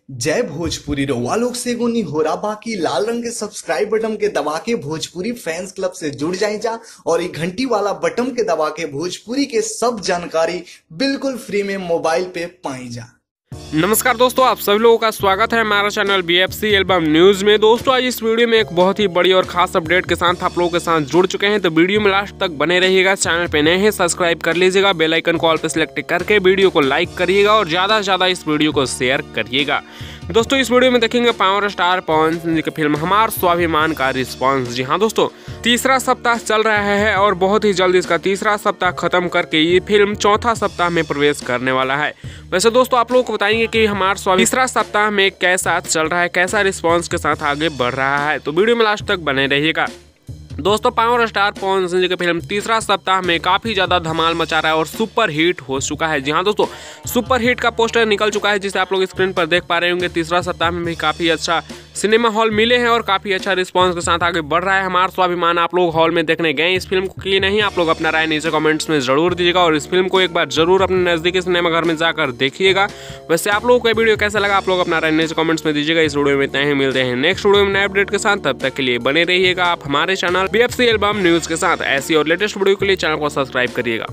जय भोजपुरी रउआ लोग से एगो निहोरा बाकी लाल रंग के सब्सक्राइब बटन के दबा के भोजपुरी फैंस क्लब से जुड़ जाए जा और ये घंटी वाला बटन के दबा के भोजपुरी के सब जानकारी बिल्कुल फ्री में मोबाइल पे पाई जा। नमस्कार दोस्तों, आप सभी लोगों का स्वागत है हमारा चैनल BFC एल्बम न्यूज में। दोस्तों आज इस वीडियो में एक बहुत ही बड़ी और खास अपडेट के साथ आप लोगों के साथ जुड़ चुके हैं, तो वीडियो में लास्ट तक बने रहिएगा। चैनल पे नए हैं सब्सक्राइब कर लीजिएगा, बेल आइकन को ऑल पे सिलेक्ट करके वीडियो को लाइक करिएगा और ज़्यादा से ज़्यादा इस वीडियो को शेयर करिएगा। दोस्तों इस वीडियो में देखेंगे पावर स्टार पवन सिंह की फिल्म हमार स्वाभिमान का रिस्पॉन्स। जी हाँ दोस्तों, तीसरा सप्ताह चल रहा है और बहुत ही जल्द इसका तीसरा सप्ताह खत्म करके ये फिल्म चौथा सप्ताह में प्रवेश करने वाला है। वैसे दोस्तों आप लोगों को बताएंगे कि हमारा तीसरा सप्ताह में कैसा चल रहा है, कैसा रिस्पॉन्स के साथ आगे बढ़ रहा है, तो वीडियो में लास्ट तक बने रहिएगा। दोस्तों पावर स्टार पवन सिंह जी की फिल्म तीसरा सप्ताह में काफ़ी ज़्यादा धमाल मचा रहा है और सुपर हिट हो चुका है। जी हाँ दोस्तों, सुपर हिट का पोस्टर निकल चुका है जिसे आप लोग स्क्रीन पर देख पा रहे होंगे। तीसरा सप्ताह में भी काफ़ी अच्छा सिनेमा हॉल मिले हैं और काफ़ी अच्छा रिस्पांस के साथ आगे बढ़ रहा है हमारा स्वाभिमान। आप लोग हॉल में देखने गए इस फिल्म को कि नहीं, आप लोग अपना राय नीचे कमेंट्स में ज़रूर दीजिएगा और इस फिल्म को एक बार जरूर अपने नज़दीकी सिनेमा घर में जाकर देखिएगा। वैसे आप लोगों को वीडियो कैसा लगा आप लोग अपना राय नीचे कमेंट्स में दीजिएगा। इस वीडियो में इतना ही, मिलते हैं नेक्स्ट वीडियो में नए अपडेट के साथ। तब तक के लिए बने रहिएगा आप हमारे चैनल BFC एल्बम न्यूज़ के साथ। ऐसी और लेटेस्ट वीडियो के लिए चैनल को सब्सक्राइब करिएगा।